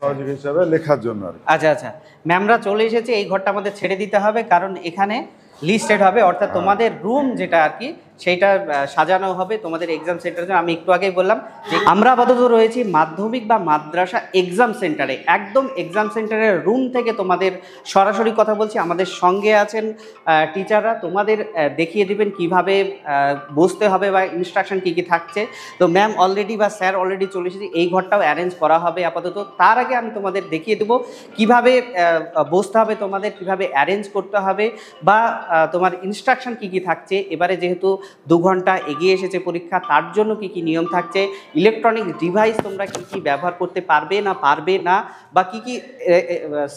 সহযোগী হিসাবে লেখার জন্য। আচ্ছা আচ্ছা, ম্যামরা চলে এসেছে, এই ঘরটা আমাদের ছেড়ে দিতে হবে কারণ এখানে লিস্টেড হবে, অর্থাৎ তোমাদের রুম যেটা আর কি সেইটা সাজানো হবে তোমাদের এক্সাম সেন্টারে। আমি একটু আগেই বললাম যে আমরা আপাতত রয়েছি মাধ্যমিক বা মাদ্রাসা এক্সাম সেন্টারে, একদম এক্সাম সেন্টারের রুম থেকে তোমাদের সরাসরি কথা বলছি। আমাদের সঙ্গে আছেন টিচাররা, তোমাদের দেখিয়ে দিবেন কিভাবে বসতে হবে বা ইনস্ট্রাকশন কী কী থাকছে। তো ম্যাম অলরেডি বা স্যার অলরেডি চলে এসেছে, এই ঘরটাও অ্যারেঞ্জ করা হবে আপাতত। তার আগে আমি তোমাদের দেখিয়ে দেবো কিভাবে বসতে হবে, তোমাদের কিভাবে অ্যারেঞ্জ করতে হবে বা তোমার ইনস্ট্রাকশন কী কী থাকছে। এবারে যেহেতু 2 ঘন্টা এগিয়ে এসেছে পরীক্ষা, তার জন্য কি কি নিয়ম থাকছে, ইলেকট্রনিক ডিভাইস তোমরা কি কি ব্যবহার করতে পারবে না বা কি কি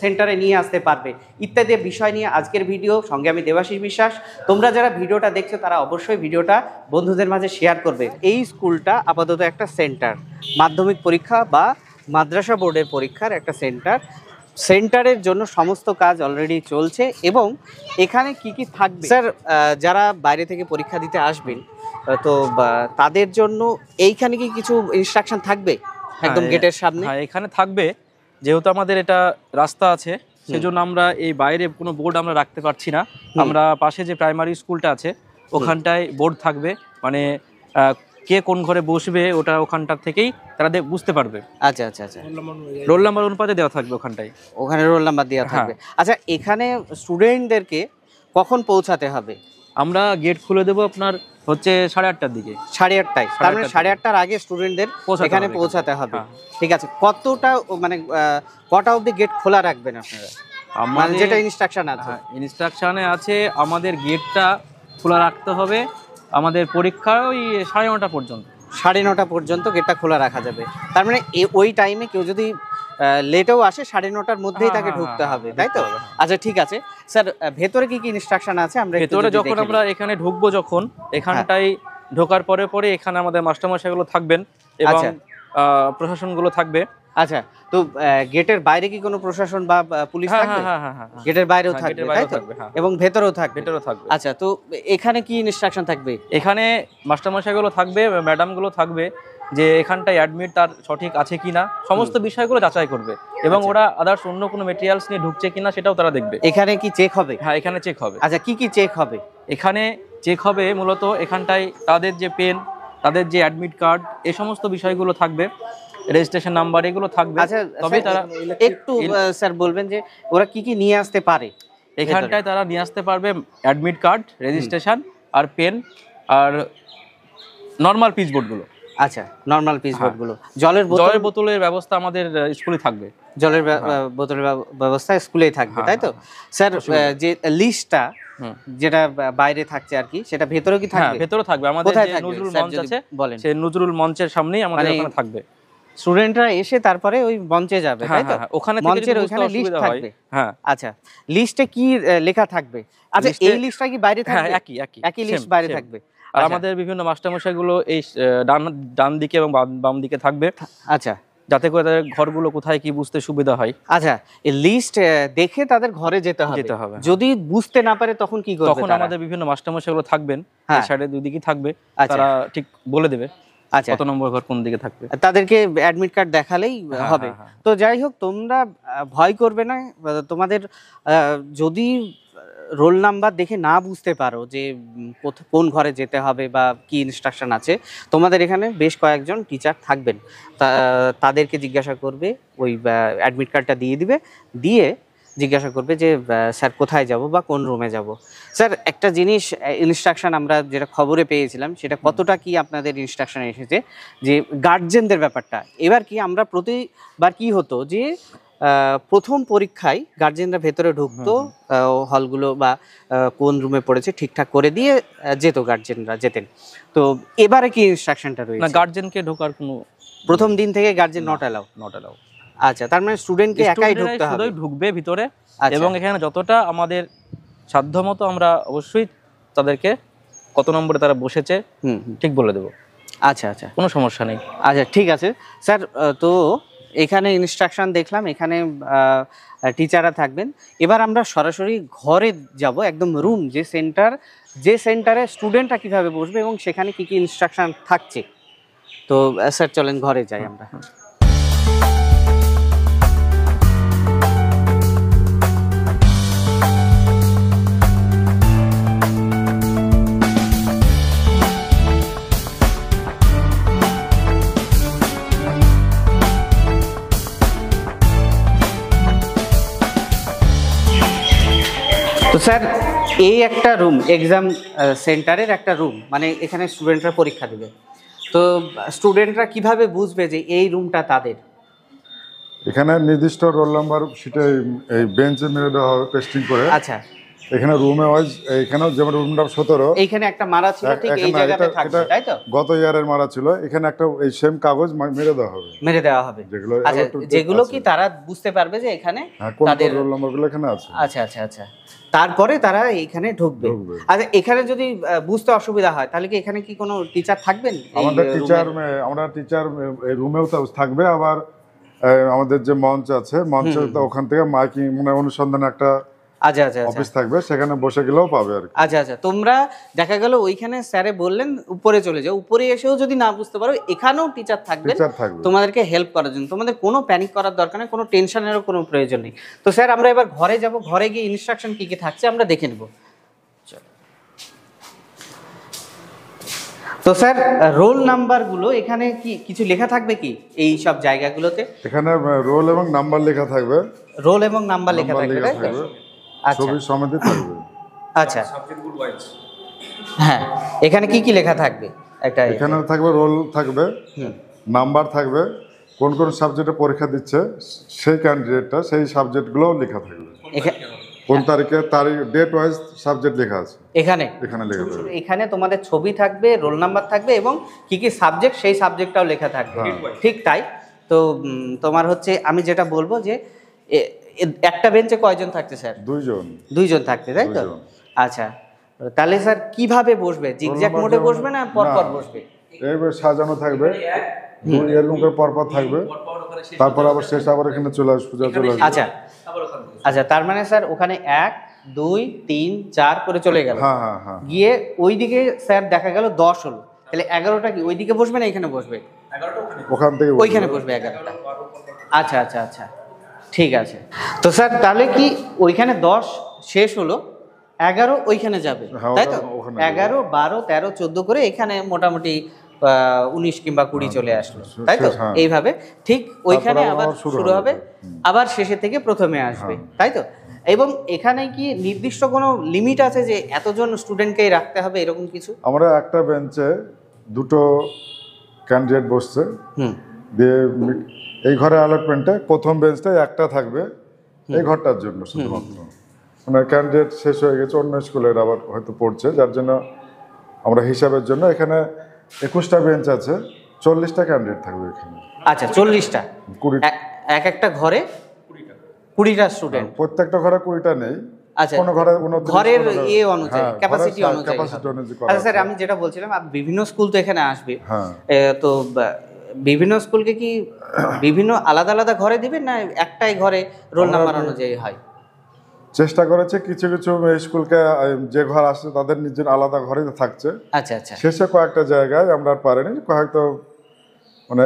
সেন্টারে নিয়ে আসতে পারবে ইত্যাদি বিষয় নিয়ে আজকের ভিডিও। সঙ্গে আমি দেবাশিস বিশ্বাস। তোমরা যারা ভিডিওটা দেখছো তারা অবশ্যই ভিডিওটা বন্ধুদের মাঝে শেয়ার করবে। এই স্কুলটা আপাতত একটা সেন্টার, মাধ্যমিক পরীক্ষা বা মাদ্রাসা বোর্ডের পরীক্ষার একটা সেন্টারের জন্য সমস্ত কাজ অলরেডি চলছে। এবং এখানে কি কি থাকবে স্যার, যারা বাইরে থেকে পরীক্ষা দিতে আসবেন তো তাদের জন্য এইখানে কি কিছু ইনস্ট্রাকশন থাকবে একদম গেটের সামনে? হ্যাঁ, এখানে থাকবে। যেহেতু আমাদের এটা রাস্তা আছে সেজন্য আমরা এই বাইরে কোনো বোর্ড আমরা রাখতে পারছি না। আমরা পাশে যে প্রাইমারি স্কুলটা আছে ওখানটায় বোর্ড থাকবে, মানে কে কোন ঘরে বসবে ওটা ওখানটার থেকেই তারা বুঝতে পারবে। আচ্ছা আচ্ছা আচ্ছা, রোল নাম্বার অনুপাতে দেওয়া থাকবে ওখানটায়, ওখানে রোল নাম্বার দেওয়া থাকবে। আচ্ছা, এখানে স্টুডেন্টদেরকে কখন পৌঁছাতে হবে? আমরা গেট খুলে দেবো আপনার হচ্ছে 8:30টার দিকে। 8:30টায়? তার মানে 8:30টার আগে স্টুডেন্টদের এখানে পৌঁছাতে হবে। ঠিক আছে, কতটা মানে কটা অবধি গেট খোলা রাখবেন আপনারা? মানে যেটা ইনস্ট্রাকশন আছে, ইনস্ট্রাকশনে আছে আমাদের গেটটা খোলা রাখতে হবে আমাদের পরীক্ষা ওই 9:30 পর্যন্ত। 9:30 পর্যন্ত গেটটা খোলা রাখা যাবে। তার মানে ওই টাইমে কেউ যদি লেটেও আসে 9:30টার মধ্যেই তাকে ঢুকতে হবে, তাই তো? আচ্ছা ঠিক আছে স্যার, ভেতরে কি কি ইনস্ট্রাকশন আছে? আমরা ভেতরে যখন আমরা এখানে ঢুকবো, যখন এখানটাই ঢোকার পরে এখানে আমাদের মাস্টারমশাইগুলো থাকবেন এবং প্রশাসনগুলো থাকবে। আচ্ছা, তো গেটের বাইরে কি কোনো প্রশাসন বা পুলিশ থাকবে? হ্যাঁ, গেটের বাইরেও থাকবে, তাই তো? এবং ভেতরেও থাকবে? ভেতরেও থাকবে। আচ্ছা, তো এখানে কি ইনস্ট্রাকশন থাকবে? এখানে মাস্টারমশাইগুলো থাকবে, ম্যাডামগুলো থাকবে, যে এখানটায় অ্যাডমিট তার সঠিক আছে কিনা সমস্ত বিষয়গুলো যাচাই করবে এবং ওরা আদার্স অন্য কোনো মেটেরিয়ালস নিয়ে ঢুকছে কিনা সেটাও তারা দেখবে। এখানে কি চেক হবে? হ্যাঁ, এখানে চেক হবে। আচ্ছা, কি কি চেক হবে? এখানে চেক হবে মূলত এখানটায় তাদের যে পেন, তাদের যে অ্যাডমিট কার্ড, এই সমস্ত বিষয়গুলো থাকবে, রেজিস্ট্রেশন নাম্বার এগুলো থাকবে। আচ্ছা, তবে তারা একটু স্যার বলবেন যে ওরা কি কি নিয়ে আসতে পারে এখানটায়? তারা নিয়ে আসতে পারবে অ্যাডমিট কার্ড, রেজিস্ট্রেশন আর পেন আর নর্মাল পিচ বোর্ডগুলো। আচ্ছা, নর্মাল পিচ বোর্ডগুলো। জলের বোতলের ব্যবস্থা আমাদের স্কুলে থাকবে। জলের বোতলের ব্যবস্থা স্কুলেই থাকবে, তাই তো স্যার? যে লিস্টটা যেটা বাইরে থাকছে আর কি, সেটা ভেতরে কি থাকবে? ভেতরে থাকবে। আমাদের যে নজরুল মঞ্চ আছে, সেই নজরুল মঞ্চের সামনেই আমাদের ওখানে থাকবে। স্টুডেন্টরা এসে তারপরে ওই মঞ্চে যাবে, তাই তো? ওখানে মঞ্চের ওখানে লিস্ট থাকবে। হ্যাঁ, আচ্ছা, লিস্টে কি লেখা থাকবে? আচ্ছা, এই লিস্টটা কি বাইরে থাকবে? একই লিস্ট বাইরে থাকবে। আর আমাদের বিভিন্ন মাস্টারমশাইগুলো এই ডান দিকে এবং বাম দিকে থাকবে। আচ্ছা, যাতে করে তাদের ঘরগুলো কোথায় কি বুঝতে সুবিধা হয়। আচ্ছা, এই লিস্ট দেখে তাদের ঘরে যেতে হবে। যদি বুঝতে না পারে তখন কি করবে? তখন আমাদের বিভিন্ন মাস্টারমশাইগুলো থাকবেন, এই সাইডে দুই দিকেই থাকবে, তারা ঠিক বলে দেবে আচ্ছা কত নম্বর ঘর কোন দিকে থাকবে। তাদেরকে অ্যাডমিট কার্ড দেখালেই হবে। তো যাই হোক, তোমরা ভয় করবে না। তোমাদের যদি রোল নাম্বার দেখে না বুঝতে পারো যে কোন ঘরে যেতে হবে বা কি ইনস্ট্রাকশন আছে, তোমাদের এখানে বেশ কয়েকজন টিচার থাকবেন, তাদেরকে জিজ্ঞাসা করবে, ওই অ্যাডমিট কার্ডটা দিয়ে দিবে, দিয়ে জিজ্ঞাসা করবে যে স্যার কোথায় যাব বা কোন রুমে যাব। স্যার, একটা জিনিস ইনস্ট্রাকশন আমরা যেটা খবরে পেয়েছিলাম, সেটা কতটা কি আপনাদের ইনস্ট্রাকশন এসেছে যে গার্জেনদের ব্যাপারটা। এবার কি আমরা প্রতিবার কি হতো যে প্রথম পরীক্ষায় গার্জেনরা ভেতরে ঢুকতো, হলগুলো বা কোন রুমে পড়েছে ঠিকঠাক করে দিয়ে যেত, গার্জেনরা যেতেন। তো এবারে কি ইনস্ট্রাকশনটা রয়েছে? না, গার্জেনকে ঢোকার কোনো, প্রথম দিন থেকে গার্জেন নট অ্যালাউ। আচ্ছা, তার মানে স্টুডেন্টকে একাই ঢুকতে হবে? ঢুকবে ভিতরে, এবং এখানে যতটা আমাদের সাধ্যমতো আমরা অবশ্যই তাদেরকে কত নম্বরে তারা বসেছে ঠিক বলে দেব। আচ্ছা আচ্ছা, কোনো সমস্যা নেই। আচ্ছা ঠিক আছে স্যার। তো এখানে ইনস্ট্রাকশন দেখলাম, এখানে টিচাররা থাকবেন। এবার আমরা সরাসরি ঘরে যাব, একদম রুম, যে সেন্টারে স্টুডেন্টরা কীভাবে বসবে এবং সেখানে কী কী ইনস্ট্রাকশন থাকছে। তো স্যার চলেন ঘরে যাই আমরা। তো স্যার এই একটা রুম এক্সাম সেন্টারের একটা রুম, মানে এখানে স্টুডেন্টরা পরীক্ষা দেবে, তো স্টুডেন্টরা কিভাবে বুঝবে যে এই রুমটা তাদের? এখানে নির্দিষ্ট রোল নাম্বার সেটা এই বেঞ্চে মেরে দেওয়া হবে পেস্টিং করে। আচ্ছা, এখানে রুমে ওয়াইজ এখানেও যেমন রুম নাম্বার 17 এইখানে একটা মারা ছিল, ঠিক এই জায়গাতে থাকবে, তাই তো? গত ইয়ারের মারা ছিল, এখানে একটা এই সেম কাগজ মেরে দেওয়া হবে। মেরে দেওয়া হবে, আচ্ছা, যেগুলো কি তারা বুঝতে পারবে যে এখানে তাদের রোল নাম্বারগুলো এখানে আছে। আচ্ছা আচ্ছা আচ্ছা, তারপরে তারা এখানে ঢুকবে। আচ্ছা, এখানে যদি বুঝতে অসুবিধা হয় তাহলে কি এখানে কি কোনো টিচার থাকবেন? আমরা টিচার এই রুমেও থাকবে, আবার আমাদের যে মঞ্চ আছে মঞ্চ ওখান থেকে মাইকিং মানে অনুসন্ধান একটা আচ্ছা আচ্ছা অফিস থাকবে, সেখানে বসে গেলেও পাবে আর কি। আচ্ছা আচ্ছা, তোমরা দেখা গেল ওইখানে স্যারে বললেন উপরে চলে যাও, উপরে এসেও যদি না বুঝতে পারো এখানেও টিচার থাকবে তোমাদেরকে হেল্প করার জন্য। তোমাদের কোনো প্যানিক করার দরকার নেই, কোনো টেনশনেরও কোনো প্রয়োজন নেই। তো স্যার আমরা এবার ঘরে যাব, ঘরে গিয়ে ইনস্ট্রাকশন কি কি থাকছে আমরা দেখে নেব। তো স্যার রোল নাম্বারগুলো এখানে কি কিছু লেখা থাকবে কি এই সব জায়গাগুলোতে? এখানে রোল এবং নাম্বার লেখা থাকবে। রোল এবং নাম্বার লেখা থাকবে, তাই তো? আচ্ছা, ছবি সমেত থাকবে। আচ্ছা, হ্যাঁ, এখানে কি কি লেখা থাকবে? একটা এখানে থাকবে রোল থাকবে, নাম্বার থাকবে, কোন কোন সাবজেক্টে পরীক্ষা দিচ্ছে সেই ক্যান্ডিডেটটা সেই সাবজেক্টগুলো লেখা থাকবে, কোন তারিখে তারিখ ডেট ওয়াইজ সাবজেক্ট লেখা আছে এখানে লেখা থাকবে। এখানে তোমাদের ছবি থাকবে, রোল নাম্বার থাকবে এবং কি কি সাবজেক্ট সেই সাবজেক্টটাও লেখা থাকবে, ঠিক তাই তো? তোমার হচ্ছে আমি যেটা বলবো যে একটা বেঞ্চে কয়জন থাকছে স্যার? দুইজন থাকতে, তাই তো? আচ্ছা, তাহলে স্যার কিভাবে বসবে? জিগজ্যাগ মোডে বসবে না পরপর বসবে? এইভাবে সাজানো থাকবে, এরকম করে পরপর থাকবে, তারপর আবার শেষ আবার এখানে চলে আসবে। আচ্ছা আচ্ছা, তার মানে স্যার ওখানে 1 2 3 4 করে চলে গেল, গিয়ে ওইদিকে স্যার দেখা গেল 10 হলো, তাহলে 11টা কি ওইদিকে বসবে না এখানে বসবে? ওখান থেকে ওইখানে বসবে 11টা। আচ্ছা আচ্ছা আচ্ছা, ঠিক আছে। তো স্যার তাহলে কি ওইখানে 10 শেষ হলো, 11 ওইখানে যাবে, তাই তো? 11 12 13 14 করে এখানে মোটামুটি 19 কিংবা 20 চলে আসলো, তাই তো? এইভাবে ঠিক ওইখানে আবার শুরু হবে, আবার শেষে থেকে প্রথমে আসবে, তাই তো? এবং এখানে কি নির্দিষ্ট কোনো লিমিট আছে যে এতজন স্টুডেন্টকেই রাখতে হবে এরকম কিছু? আমরা একটা বেঞ্চে দুটো ক্যান্ডিডেট বসছে, দিয়ে এই ঘরে অ্যালটমেন্টে প্রথম বেঞ্চটাই একটা থাকবে এই ঘরটার জন্য শুধুমাত্র। মানে ক্যান্ডিডেট শেষ হয়ে গেছে, অন্য স্কুলের আবার হয়তো পড়ছে, যার জন্য আমরা হিসাবের জন্য এখানে 21টা বেঞ্চ আছে, 40টা ক্যান্ডিডেট থাকবে এখানে। আচ্ছা, 40টা, এক একটা ঘরে 20টা স্টুডেন্ট, প্রত্যেকটা ঘরে 20টা নেই। আচ্ছা, কোন ঘরে ঘরের ইয়ে অনুযায়ী, ক্যাপাসিটি অনুযায়ী। আচ্ছা স্যার, আমি যেটা বলছিলাম বিভিন্ন স্কুল তো এখানে আসবে, তো বিভিন্ন স্কুলকে কি বিভিন্ন আলাদা আলাদা ঘরে দিবেন না একটাই ঘরে রোল নাম্বার অনুযায়ী হয়? চেষ্টা করেছে কিছু কিছু স্কুলকে যে ঘর আসছে তাদের নিজের আলাদা ঘরে থাকছে। আচ্ছা আচ্ছা, শেষে কয়েকটা জায়গায় আমরা পারিনি, হয়তো মানে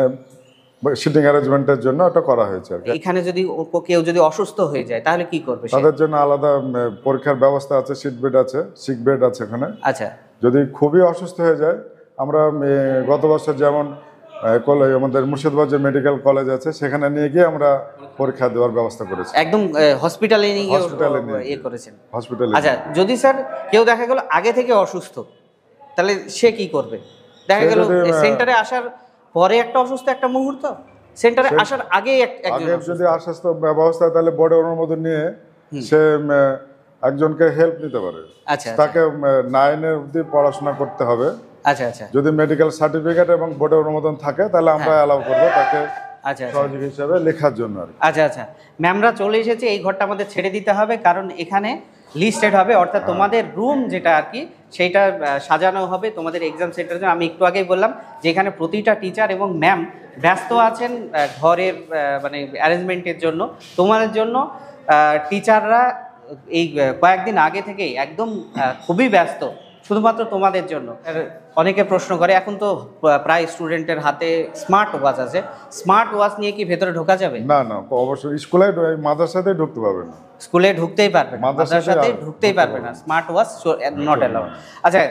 সিটিং অ্যারেঞ্জমেন্টের জন্য ওটা করা হয়েছে। এখানে যদি কেউ যদি অসুস্থ হয়ে যায় তাহলে কি করবে? তাদের জন্য আলাদা পরীক্ষার ব্যবস্থা আছে, সিট বেড আছে, সিক বেড আছে এখানে। আচ্ছা, যদি খুবই অসুস্থ হয়ে যায়, আমরা গত বছর যেমন আমাদের মুর্শিদাবাদ যে মেডিকেল কলেজ আছে সেখানে নিয়ে গিয়ে আমরা পরীক্ষা দেওয়ার ব্যবস্থা করেছি, একদম হসপিটালে নিয়ে গিয়ে করেছেন হসপিটালে। আচ্ছা, যদি স্যার কেউ দেখা গেল আগে থেকে অসুস্থ তাহলে সে কি করবে? দেখা গেল সেন্টারে আসার পরে একটা অসুস্থ একটা মুহূর্ত, সেন্টারে আসার আগে যদি অসুস্থ ব্যবস্থা, তাহলে বোর্ডের অনুমোদন নিয়ে সে একজনকে হেল্প নিতে পারে। আচ্ছা, তাকে 9 অবধি পড়াশোনা করতে হবে। আচ্ছা আচ্ছা, যদি মেডিকেল সার্টিফিকেট এবং বোর্ডের অনুমোদন থাকে তাহলে আমরা অ্যালাউ করবো তাকে সহযোগী হিসেবে লেখার জন্য। আচ্ছা আচ্ছা, ম্যামরা চলে এসেছে, এই ঘরটা আমাদের ছেড়ে দিতে হবে কারণ এখানে লিস্টেড হবে, অর্থাৎ তোমাদের রুম যেটা আর কি সেইটা সাজানো হবে তোমাদের এক্সাম সেন্টারের জন্য। আমি একটু আগেই বললাম যে এখানে প্রতিটা টিচার এবং ম্যাম ব্যস্ত আছেন ঘরের মানে অ্যারেঞ্জমেন্টের জন্য। তোমাদের জন্য টিচাররা এই কয়েকদিন আগে থেকেই একদম খুবই ব্যস্ত শুধুমাত্র তোমাদের জন্য। অনেকে প্রশ্ন করে, এখন তো প্রায় স্টুডেন্টের হাতে স্মার্ট ওয়াচ আছে, স্মার্ট ওয়াচ নিয়ে কি ভেতরে ঢোকা যাবে? না না, অবশ্যই স্কুলে মাদ্রাসাতে ঢুকতে পারবে না, স্কুলে ঢুকতেই পারবে না, মাদ্রাসাতে ঢুকতেই পারবে না, স্মার্ট ওয়াচ নট অ্যালাউড। আচ্ছা,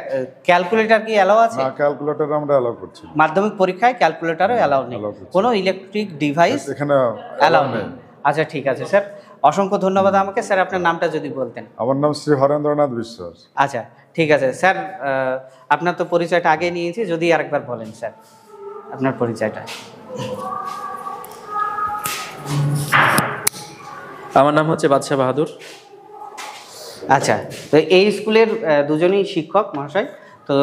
ক্যালকুলেটর কি অ্যালাউ আছে? না, ক্যালকুলেটর আমরা অ্যালাউ করছি। মাধ্যমিক পরীক্ষায় ক্যালকুলেটরও অ্যালাউ নেই, কোনো ইলেকট্রিক ডিভাইস এখানে অ্যালাউ নেই। আচ্ছা ঠিক আছে স্যার, অসংখ্য ধন্যবাদ আমাকে। স্যার আপনার নামটা যদি বলতেন। আমার নাম শ্রী হরেন্দ্রনাথ বিশ্বাস। আচ্ছা ঠিক আছে স্যার, আপনার তো পরিচয়টা আগে নিয়েছি, যদি আরেকবার বলেন স্যার আপনার পরিচয়টা। আমার নাম হচ্ছে বাদশাহ বাহাদুর। আচ্ছা, তো এই স্কুলের দুজনেই শিক্ষক মহাশয়। তো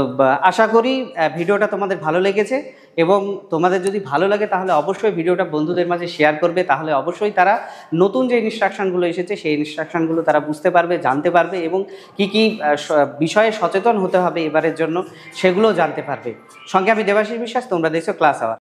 আশা করি ভিডিওটা তোমাদের ভালো লেগেছে, এবং তোমাদের যদি ভালো লাগে তাহলে অবশ্যই ভিডিওটা বন্ধুদের মাঝে শেয়ার করবে, তাহলে অবশ্যই তারা নতুন যে ইনস্ট্রাকশনগুলো এসেছে সেই ইনস্ট্রাকশনগুলো তারা বুঝতে পারবে, জানতে পারবে, এবং কি কি বিষয়ে সচেতন হতে হবে এবারের জন্য সেগুলোও জানতে পারবে। সঙ্গে আমি দেবাশিস বিশ্বাস, তোমরা দেখছো ক্লাস আওয়ার।